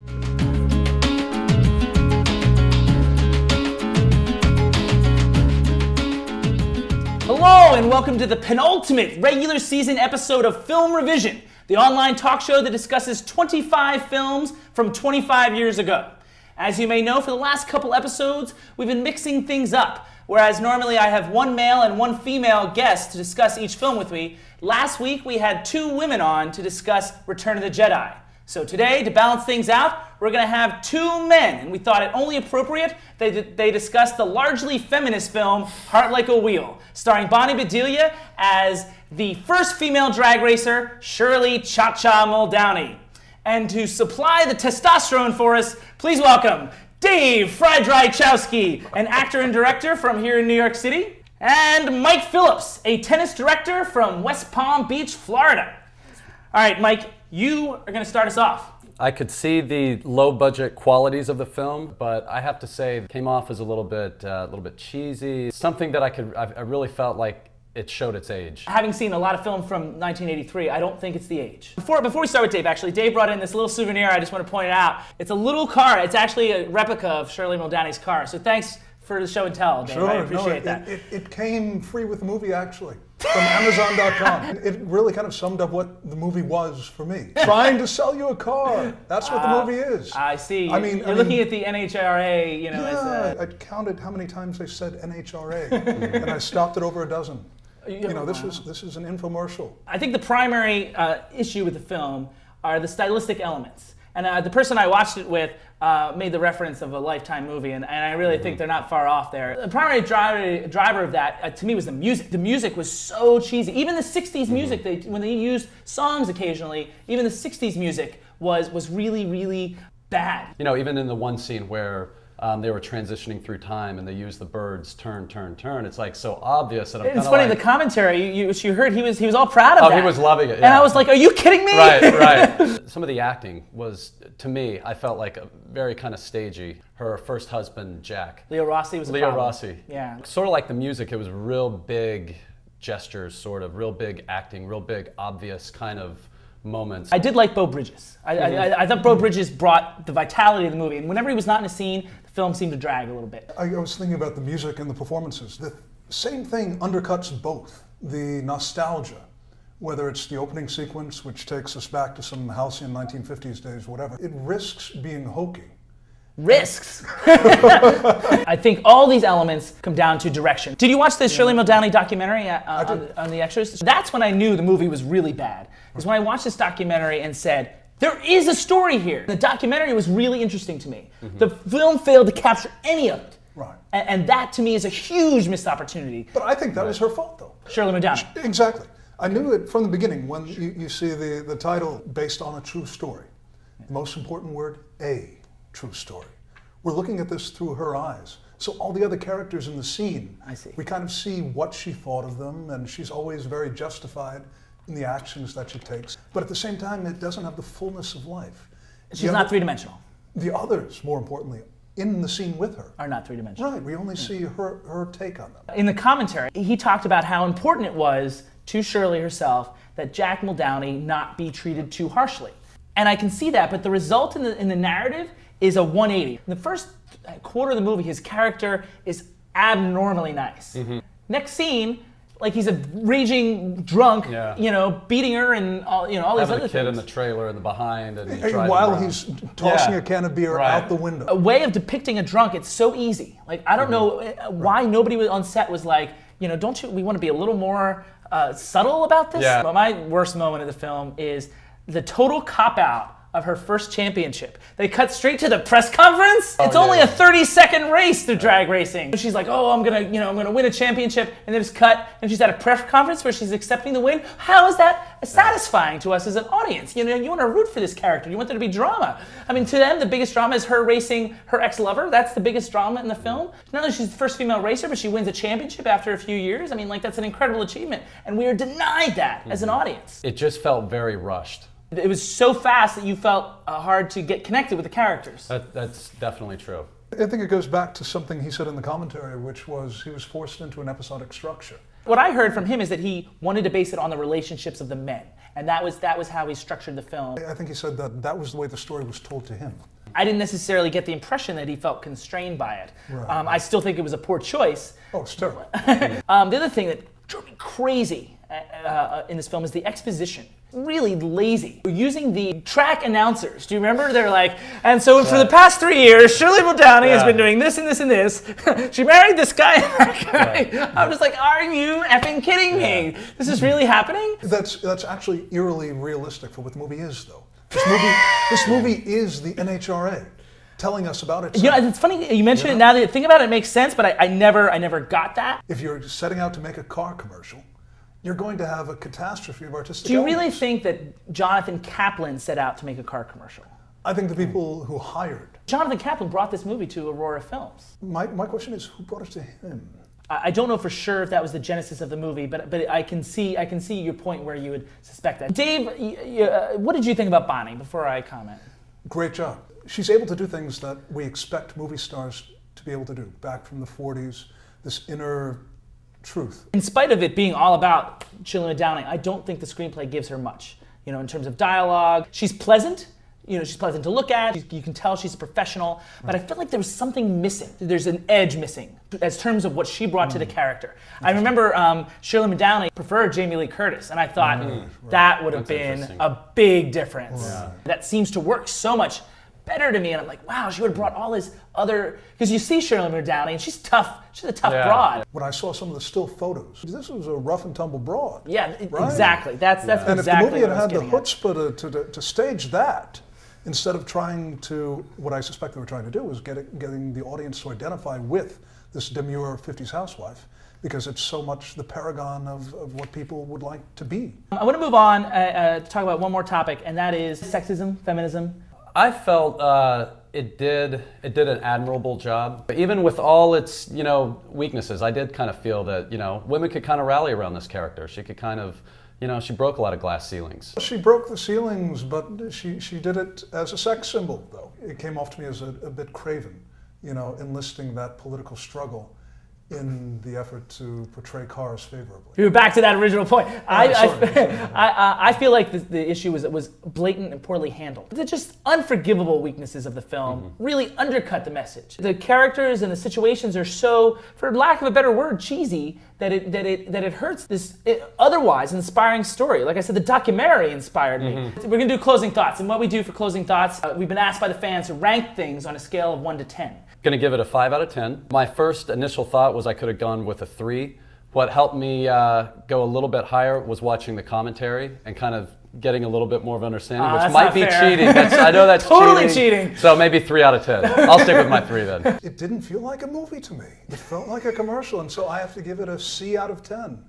Hello and welcome to the penultimate regular season episode of Film ReVision, the online talk show that discusses 25 films from 25 years ago. As you may know, for the last couple episodes, we've been mixing things up. Whereas normally I have one male and one female guest to discuss each film with me, last week we had two women on to discuss Return of the Jedi. So today, to balance things out, we're going to have two men, and we thought it only appropriate they discuss the largely feminist film Heart Like a Wheel, starring Bonnie Bedelia as the first female drag racer, Shirley Cha-Cha Muldowney. And to supply the testosterone for us, please welcome Dave Frydrychowski, an actor and director from here in New York City, and Mike Phillips, a tennis director from West Palm Beach, Florida. All right, Mike, you are going to start us off. I could see the low-budget qualities of the film, but I have to say it came off as a little bit cheesy. Something that I really felt like it showed its age. Having seen a lot of film from 1983, I don't think it's the age. Before we start with Dave, actually, Dave brought in this little souvenir. I just want to point it out. It's a little car. It's actually a replica of Shirley Muldowney's car. So thanks for the show and tell, Dave. Sure, I appreciate that. It came free with the movie, actually, from Amazon.com. It really kind of summed up what the movie was for me. Trying to sell you a car. That's what the movie is. I see. You're looking at the NHRA, Yeah, I counted how many times they said NHRA, and I stopped at over a dozen. This is an infomercial. I think the primary issue with the film are the stylistic elements. And the person I watched it with made the reference of a Lifetime movie, and I really think they're not far off there. The primary driver of that, to me, was the music. The music was so cheesy. Even the 60s music, when they used songs occasionally, even the 60s music was really, really bad. You know, even in the one scene where they were transitioning through time and they used the birds turn, turn, turn. It's like so obvious. And it's funny, the commentary, you heard he was all proud of that. Oh, he was loving it, yeah. And I was like, are you kidding me? Right. Some of the acting was, to me, I felt like a very kind of stagey. Her first husband, Jack. Leo Rossi was a Leo problem. Rossi. Yeah. Sort of like the music, it was real big gestures, sort of, real big acting, real big obvious kind of moments. I did like Beau Bridges. I thought Beau Bridges brought the vitality of the movie, and whenever he was not in a scene, the film seemed to drag a little bit. I was thinking about the music and the performances. The same thing undercuts both. The nostalgia, whether it's the opening sequence, which takes us back to some halcyon 1950s days, whatever, it risks being hokey. Risks. I think all these elements come down to direction. Did you watch the Shirley Muldowney documentary on the extras? That's when I knew the movie was really bad. Because when I watched this documentary and said, there is a story here. The documentary was really interesting to me. The film failed to capture any of it. Right. And that to me is a huge missed opportunity. But I think that was her fault, though. Shirley Muldowney. Exactly. I knew it from the beginning when you see the title, based on a true story. The most important word, a true story. We're looking at this through her eyes. So all the other characters in the scene, we kind of see what she thought of them, and she's always very justified in the actions that she takes. But at the same time, it doesn't have the fullness of life. She's not three-dimensional. The others, more importantly, in the scene with her, are not three-dimensional. Right, we only see her take on them. In the commentary, he talked about how important it was to Shirley herself that Jack Muldowney not be treated too harshly. And I can see that, but the result in the narrative is a 180. In the first quarter of the movie, his character is abnormally nice. Next scene, like he's a raging drunk, beating her and all these other things. Having a kid in the trailer in the behind, and while he's tossing a can of beer out the window. A way of depicting a drunk, it's so easy. Like I don't know why nobody on set was like, don't we want to be a little more subtle about this? Yeah. But my worst moment of the film is the total cop-out of her first championship. They cut straight to the press conference. It's only a 30-second race to drag racing. She's like, oh, I'm gonna win a championship, and then it's cut, and she's at a press conference where she's accepting the win. How is that satisfying to us as an audience? You want to root for this character. You want there to be drama. I mean, to them, the biggest drama is her racing her ex-lover. That's the biggest drama in the film. Not only she's the first female racer, but she wins a championship after a few years. I mean, that's an incredible achievement, and we are denied that as an audience. It just felt very rushed. It was so fast that you felt hard to get connected with the characters. That's definitely true. I think it goes back to something he said in the commentary, which was he was forced into an episodic structure. What I heard from him is that he wanted to base it on the relationships of the men. And that was how he structured the film. I think he said that was the way the story was told to him. I didn't necessarily get the impression that he felt constrained by it. Right. I still think it was a poor choice. Oh, it's terrible. The other thing that drove me crazy in this film is the exposition. Really lazy. We're using the track announcers. Do you remember? They're like, and so for the past 3 years, Shirley Muldowney has been doing this and this and this. She married this guy and that guy. I'm just like, are you effing kidding me? This is really happening? That's actually eerily realistic for what the movie is, though. This movie is the NHRA telling us about it. You know, it's funny you mention it now that you think about it, it makes sense, but I never got that. If you're setting out to make a car commercial, you're going to have a catastrophe of artistic Do you elements. really think that Jonathan Kaplan set out to make a car commercial? I think the people who hired. Jonathan Kaplan brought this movie to Aurora Films. My question is, who brought it to him? I don't know for sure if that was the genesis of the movie, but I can see your point where you would suspect that. Dave, what did you think about Bonnie before I comment? Great job. She's able to do things that we expect movie stars to be able to do. Back from the 40s, this inner truth. In spite of it being all about Shirley Downing, I don't think the screenplay gives her much. You know, in terms of dialogue, she's pleasant. You know, she's pleasant to look at. You can tell she's a professional. But I feel like there was something missing. There's an edge missing as terms of what she brought to the character. I remember Shirley Downing preferred Jamie Lee Curtis, and I thought that would have been a big difference. That seems to work so much better to me, and I'm like, wow, she would have brought all this other, because you see Shirley Downing, and she's tough. She's a tough broad. When I saw some of the still photos, this was a rough and tumble broad. Yeah, right? Exactly. That's and exactly if the movie what I had was the getting at. chutzpah to stage that, instead of trying to, what I suspect they were trying to do was getting the audience to identify with this demure 50s housewife, because it's so much the paragon of what people would like to be. I want to move on to talk about one more topic, and that is sexism, feminism. I felt it did an admirable job. Even with all its, weaknesses, I did kind of feel that, women could kind of rally around this character. She could kind of, she broke a lot of glass ceilings. She broke the ceilings, but she did it as a sex symbol, though. It came off to me as a bit craven, enlisting that political struggle in the effort to portray cars favorably. We were back to that original point. I feel like the issue was blatant and poorly handled. The just unforgivable weaknesses of the film really undercut the message. The characters and the situations are so, for lack of a better word, cheesy that it hurts this otherwise inspiring story. Like I said, the documentary inspired me. We're gonna do closing thoughts, and what we do for closing thoughts, we've been asked by the fans to rank things on a scale of 1 to 10. Going to give it a 5 out of 10. My first initial thought was I could have gone with a 3. What helped me go a little bit higher was watching the commentary and kind of getting a little bit more of an understanding, which might be cheating. I know that's totally cheating. So maybe 3 out of 10. I'll stick with my 3 then. It didn't feel like a movie to me. It felt like a commercial, and so I have to give it a C out of 10.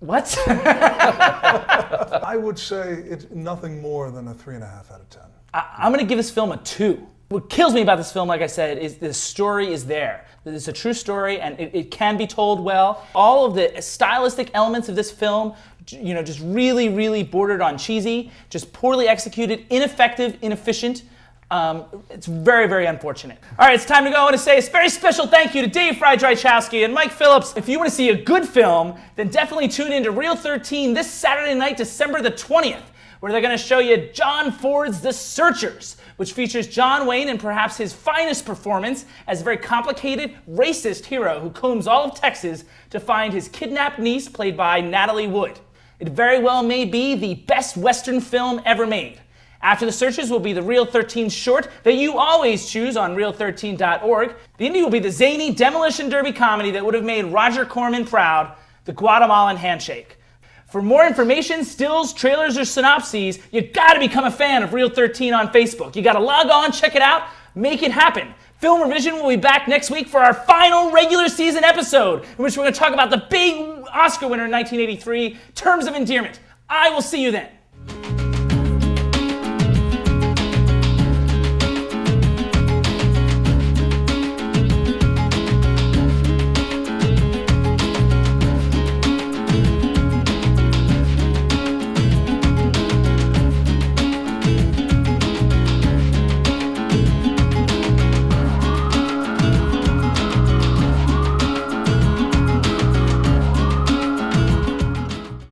What? I would say it's nothing more than a 3.5 out of 10. I'm going to give this film a 2. What kills me about this film, like I said, is the story is there. It's a true story, and it can be told well. All of the stylistic elements of this film, just really, really bordered on cheesy, just poorly executed, ineffective, inefficient. It's very, very unfortunate. All right, it's time to go. I want to say a very special thank you to Dave Frydrychowski and Mike Phillips. If you want to see a good film, then definitely tune in to Reel 13 this Saturday night, December the 20th, where they're going to show you John Ford's The Searchers, which features John Wayne in perhaps his finest performance as a very complicated, racist hero who combs all of Texas to find his kidnapped niece, played by Natalie Wood. It very well may be the best Western film ever made. After The Searchers will be the Reel 13 short that you always choose on reel13.org. The indie will be the zany demolition derby comedy that would have made Roger Corman proud, The Guatemalan Handshake. For more information, stills, trailers, or synopses, you gotta become a fan of Reel 13 on Facebook. You gotta log on, check it out, make it happen. Film ReVision will be back next week for our final regular season episode, in which we're gonna talk about the big Oscar winner in 1983, Terms of Endearment. I will see you then.